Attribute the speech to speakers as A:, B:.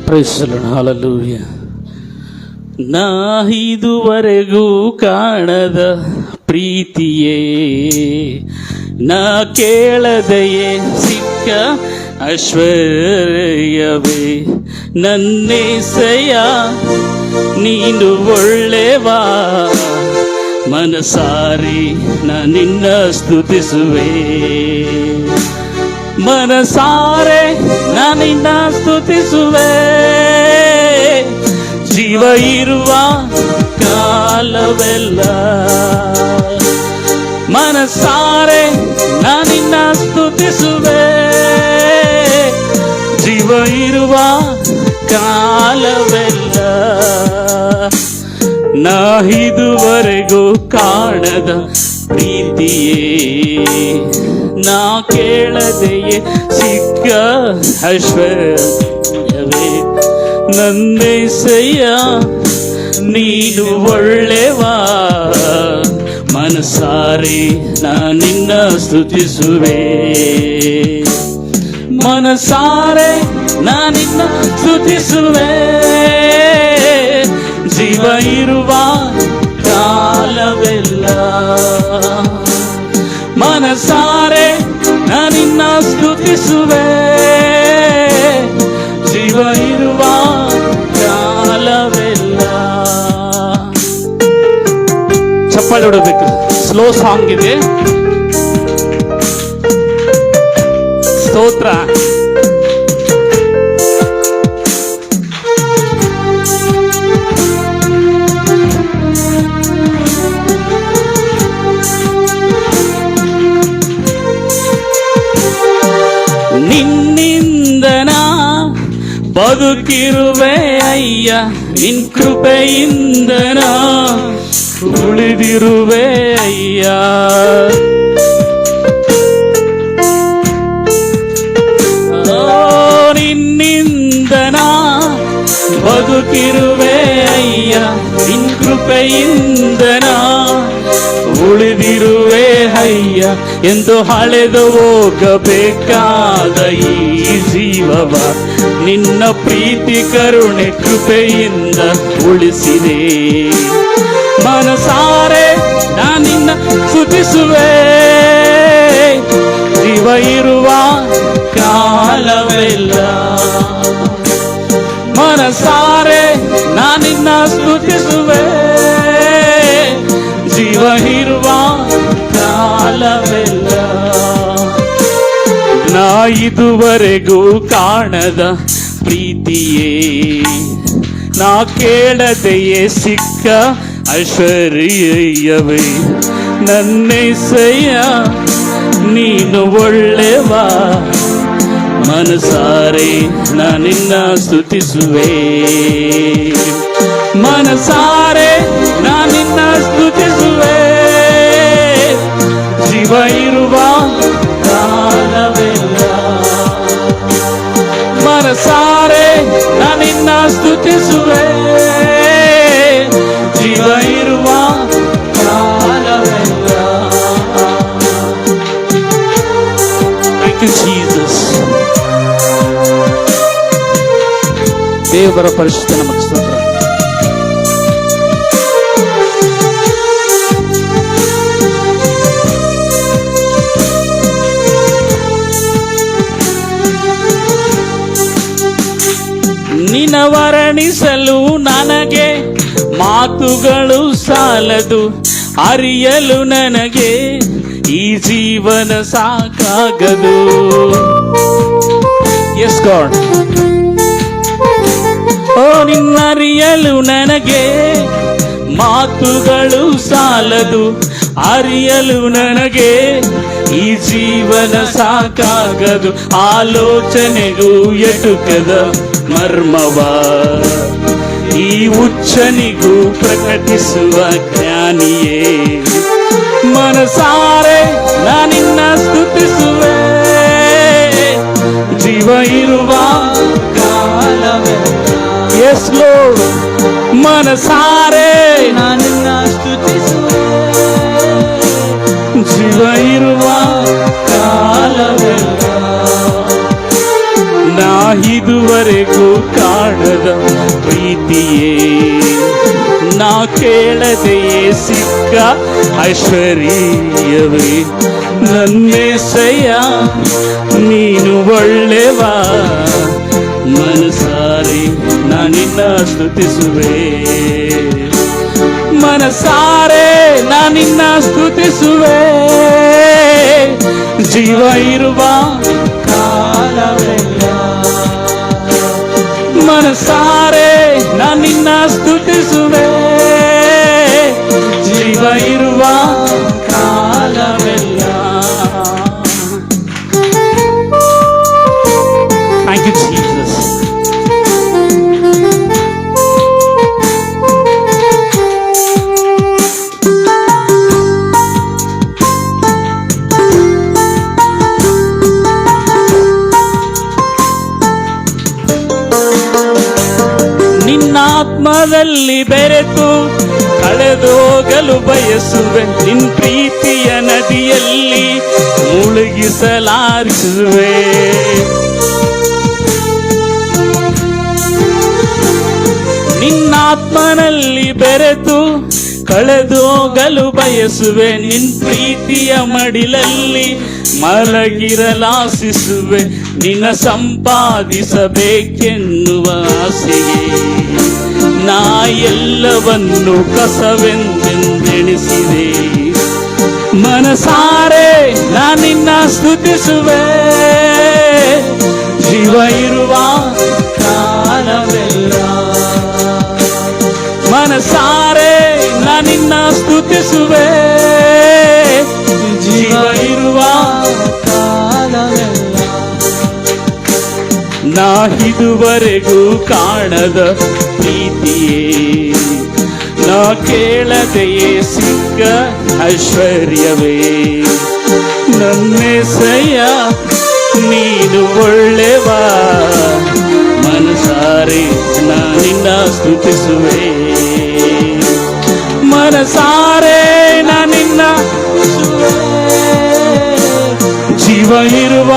A: Price the lord, hallelujah. ನಾ ಇದುವರೆಗೂ ಕಾಣದ ಪ್ರೀತಿಯೇ, ನಾ ಕೇಳದೆಯೇ ಸಿಕ್ಕ ಐಶ್ವರ್ಯವೇ, ನನ್ನೇಸಯ್ಯ ನೀನು ಒಳ್ಳೆವಾ, ಮನಸಾರಿ ನಾ ನಿನ್ನ ಸ್ತುತಿಸುವೆ, ಮನಸಾರೆ ನಾ ನಿನ್ನ ಸ್ತುತಿಸುವೆ, ಜೀವ ಇರುವ ಕಾಲವೆಲ್ಲ ಮನಸಾರೆ ನಾ ನಿನ್ನ ಸ್ತುತಿಸುವೆ, ಜೀವ ಇರುವ ಕಾಲವೆಲ್ಲ. ನಾ ಇದುವರೆಗೂ ಕಾಣದ ಪ್ರೀತಿಯೇ, ನಾ ಕೇಳದೆಯೇ ಸಿಕ್ಕ ಐಶ್ವರ್ಯವೇ, ನನ್ನೇಸಯ್ಯ ನೀನು ಒಳ್ಳೆವಾ, ಮನಸಾರೆ ನಾ ನಿನ್ನ ಸ್ತುತಿಸುವೆ, ಮನಸಾರೆ ನಾ ನಿನ್ನ ಸ್ತುತಿಸುವೆ, ಜೀವ ಇರುವ ಕಾಲವೆಲ್ಲ ಮನಸಾರೆ ನಾ ನಿನ್ನ ಸ್ತುತಿಸುವೆ, ಜೀವ ಇರುವ ಕಾಲವೆಲ್ಲ. ಚಪ್ಪಾಳೆ ಹೊಡಬೇಕು. ಸ್ಲೋ ಸಾಂಗ್ ಇದೆ. ಸ್ತೋತ್ರ. ನಿನ್ನಿಂದನ ಬದುಕಿರುವೆ ಅಯ್ಯ, ನಿನ್ ಕೃಪೆಯಿಂದನ ಉಳಿದಿರುವೆ ಅಯ್ಯ, ನಿನ್ನಿಂದನ ಬದುಕಿರುವೆ ಅಯ್ಯ, ನಿನ್ ಕೃಪೆಯಿಂದನ ಉಳಿದಿರುವೆ ಅಯ್ಯ, ಎಂದು ಹಳೆದು ಹೋಗಬೇಕಾದ ಈ ಜೀವವ ನಿನ್ನ ಪ್ರೀತಿ ಕರುಣೆ ಕೃಪೆಯಿಂದ ಉಳಿಸಿದೆ, ಮನಸಾರೆ ನಾ ನಿನ್ನ ಸ್ತುತಿಸುವೆ, ಜೀವ ಇರುವ ಕಾಲವೆಲ್ಲ ಮನಸಾರೆ ನಾ ನಿನ್ನ ಸ್ತುತಿಸುವೆ, ಜೀವ ಇರುವ ಕಾಲವೆಲ್ಲ. ನಾ ಇದುವರೆಗೂ ಕಾಣದ ಪ್ರೀತಿಯೇ, ನಾ ಕೇಳದೆಯೇ ಸಿಕ್ಕ ಐಶ್ವರ್ಯವೇ, ನನ್ನೇಸಯ್ಯ ನೀನು ಒಳ್ಳೆವಾ, ಮನಸಾರೆ ನಾ ನಿನ್ನ ಸ್ತುತಿಸುವೆ, ಮನಸಾರೆ ನಾ ನಿನ್ನ ಸ್ತುತಿಸುವೆ, ಜೀವ ಇರುವ ಕಾಲವೆಲ್ಲ ಮನಸಾರೆ ನಾ ನಿನ್ನ ಸ್ತುತಿಸುವೆ, ಜೀವ ಇರುವ ಕಾಲವೆಲ್ಲ. Thank you, Jesus. ದೇವರ ಪರಿಶುದ್ಧ ನಮಗೆ ಸ್ತೋತ್ರ. ನಿನ್ನ ವರ್ಣಿಸಲು ನನಗೆ ಮಾತುಗಳು ಸಾಲದು, ಅರಿಯಲು ನನಗೆ ಈ ಜೀವನ ಸಾಕಾಗದು. S god. ಓ ನಿನ್ನರಿಯಲು ನನಗೆ ಮಾತುಗಳು ಸಾಲದು, ಅರಿಯಲು ನನಗೆ ಈ ಜೀವನ ಸಾಕಾಗದು, ಆಲೋಚನೆಗೂ ಎಟುಕದ ಮರ್ಮವ ಈ ಹುಚ್ಚನಿಗೂ ಪ್ರಕಟಿಸುವ ಜ್ಞಾನಿಯೇ, ಮನಸಾರೆ ನಾ ನಿನ್ನ ಸ್ತುತಿಸುವೆ, ಜೀವ ಇರುವ ಕಾಲವೆಲ್ಲ. S lord. ಮನಸಾರೆ ನಾ ನಿನ್ನ ಸ್ತುತಿಸುವೆ, ಜೀವ ಇರುವ ಕಾಲವೆಲ್ಲ. ನಾ ಇದುವರೆಗೂ ಕಾಣ ಮಾಡದ ಪ್ರೀತಿಯೇ, ನಾ ಕೇಳದೆಯೇ ಸಿಕ್ಕ ಐಶ್ವರ್ಯವೇ. ನನ್ನೇಸಯ್ಯ ನೀನು ಒಳ್ಳೆವ, ಮನಸಾರೆ ನಾನಿನ್ನ ಸ್ತುತಿಸುವೆ, ಮನಸಾರೆ ನಾನಿನ್ನ ಸ್ತುತಿಸುವೆ. ಜೀವ ಇರುವ ಕಾಲವೆಲ್ಲ ಮನಸಾರೆ ನಾನಿನ್ನ ಸ್ತುತಿಸುವೆ, ಜೀವ ಇರುವ ಕಾಲವೆಲ್ಲ. Thank you Jesus. ನಿನ್ನಾತ್ಮದಲ್ಲಿ ಬೆರೆತು ಕಳೆದೋಗಲು ಬಯಸುವೆ, ನಿನ್ ಪ್ರೀತಿಯ ನದಿಯಲ್ಲಿ ಮುಳುಗಿಸಲಾರಿಸುವೆ. ನಿನ್ನಾತ್ಮನಲ್ಲಿ ಬೆರೆತು ಕಳೆದೋಗಲು ಬಯಸುವೆ, ನಿನ್ ಪ್ರೀತಿಯ ಮಡಿಲಲ್ಲಿ ಮಲಗಿರಲಾಸಿಸುವೆ. ನಿನ್ನ ಸಂಪಾದಿಸಬೇಕೆನ್ನುವ ಆಸೆಗೆ ನಾ ಎಲ್ಲವನ್ನು ಕಸವೆಂದೆಂದೆಣಿಸಿದೆ. ಮನಸಾರೆ ನಾನಿನ್ನ ಸ್ತುತಿಸುವೆ, ಜೀವ ಇರುವ ಕಾಲವೆಲ್ಲ. ಮನಸಾರೆ ನಾನಿನ್ನ ಸ್ತುತಿಸುವೆ, ಜೀವ ಇರುವ ಕಾಲವೆಲ್ಲ. ನಾ ಇದುವರೆಗೂ ಕಾಣದ ಪ್ರೀತಿಯೇ, ನಾ ಕೇಳದೆಯೇ ಸಿಕ್ಕ ಐಶ್ವರ್ಯವೇ. ನನ್ನೇಸಯ್ಯ ನೀನು ಒಳ್ಳೆವ, ಮನಸಾರೆ ನಾನಿನ್ನ ಸ್ತುತಿಸುವೆ, ಮನಸಾರೆ ನಾನಿನ್ನ ಜೀವ ಇರುವ